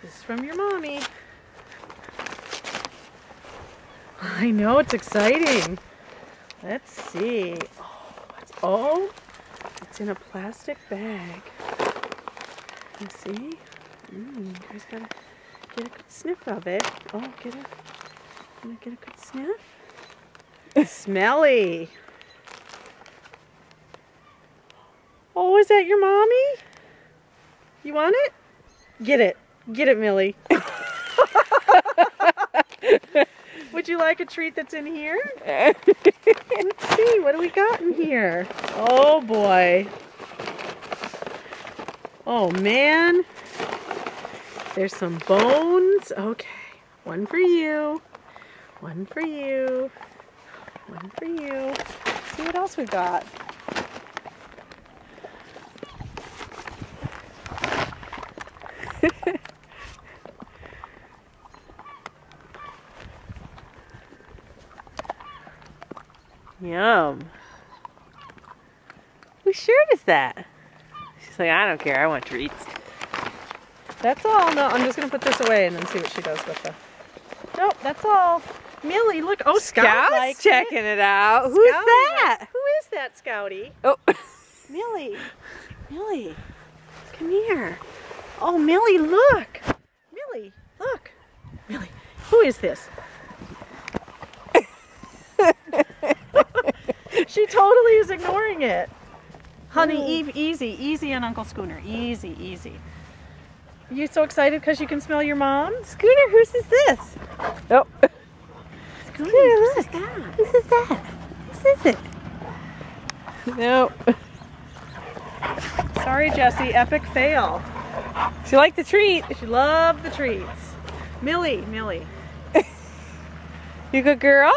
This is from your mommy. I know, it's exciting. Let's see. Oh, it's in a plastic bag. Let's see. You guys gotta get a good sniff of it. Oh, get a good sniff. Smelly. Oh, is that your mommy? You want it? Get it. Get it, Millie. Would you like a treat that's in here? Let's see, what do we got in here? Oh boy. Oh man. There's some bones. Okay. One for you. One for you. One for you. Let's see what else we got. Yum. Whose shirt is that? She's like, I don't care, I want treats. That's all. No, I'm just going to put this away and then see what she does with it. Nope, that's all. Millie, look. Oh, Scout's checking it out. Who's that? Who is that, Scouty? Oh. Millie. Millie. Come here. Oh, Millie, look. Millie, look. Millie, who is this? She totally is ignoring it. Honey, Eve, easy. Easy on Uncle Schooner. Easy, easy. Are you so excited because you can smell your mom? Schooner, whose is this? Oh. Schooner, whose is that? Whose is that? Whose is it? Nope. Sorry, Jessie. Epic fail. She liked the treat. She loved the treats. Millie, Millie. You good girl?